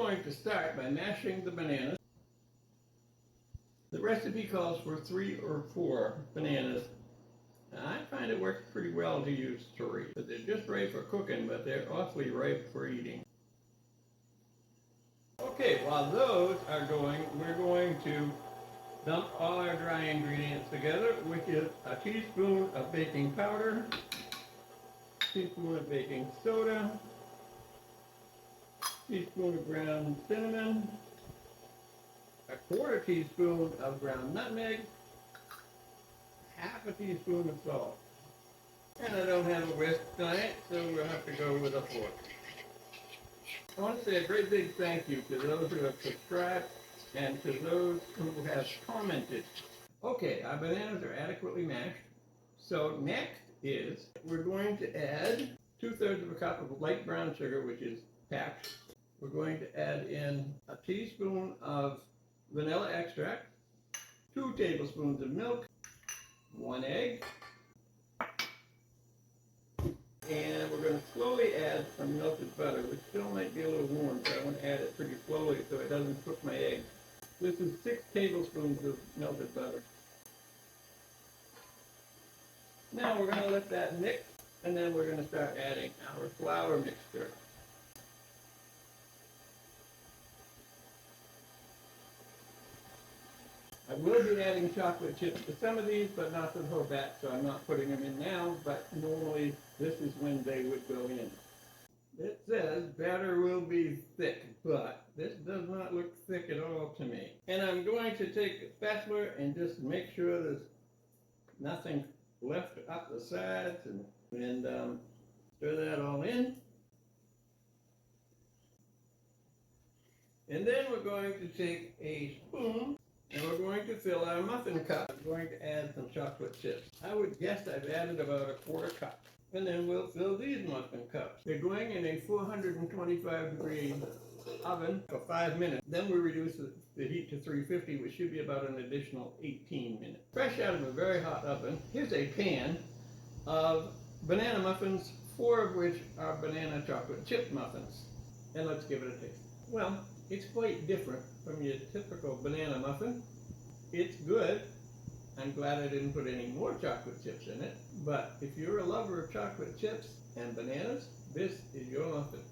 going to start by mashing the bananas. The recipe calls for 3 or 4 bananas. I find it works pretty well to use 3. But they're just right for cooking, but they're awfully ripe for eating. Okay, while those are going, we're going to dump all our dry ingredients together, which is a teaspoon of baking powder, a teaspoon of baking soda, a teaspoon of ground cinnamon, a 1/4 teaspoon of ground nutmeg, half a teaspoon of salt. And I don't have a whisk tonight, so we'll have to go with a fork. I want to say a great big thank you to those who have subscribed and to those who have commented. Okay, our bananas are adequately mashed. So next is we're going to add 2/3 of a cup of light brown sugar, which is packed. We're going to add in a teaspoon of vanilla extract, 2 tablespoons of milk, 1 egg, and we're going to slowly add some melted butter, which still might be a little warm, so I want to add it pretty slowly so it doesn't cook my eggs. This is 6 tablespoons of melted butter. Now we're going to let that mix, and then we're going to start adding our flour mixture. I will be adding chocolate chips to some of these, but not to the whole batch, so I'm not putting them in now, but normally this is when they would go in. It says batter will be thick, but this does not look thick at all to me. And I'm going to take a spatula and just make sure there's nothing left up the sides and stir that all in. And then we're going to take a spoon and we're going to fill our muffin cup. I'm going to add some chocolate chips. I would guess I've added about a 1/4 cup. And then we'll fill these muffin cups. They're going in a 425-degree oven for 5 minutes. Then we reduce the heat to 350, which should be about an additional 18 minutes. Fresh out of a very hot oven, here's a pan of banana muffins, 4 of which are banana chocolate chip muffins. And let's give it a taste. Well, it's quite different from your typical banana muffin. It's good. I'm glad I didn't put any more chocolate chips in it, but if you're a lover of chocolate chips and bananas, this is your muffin.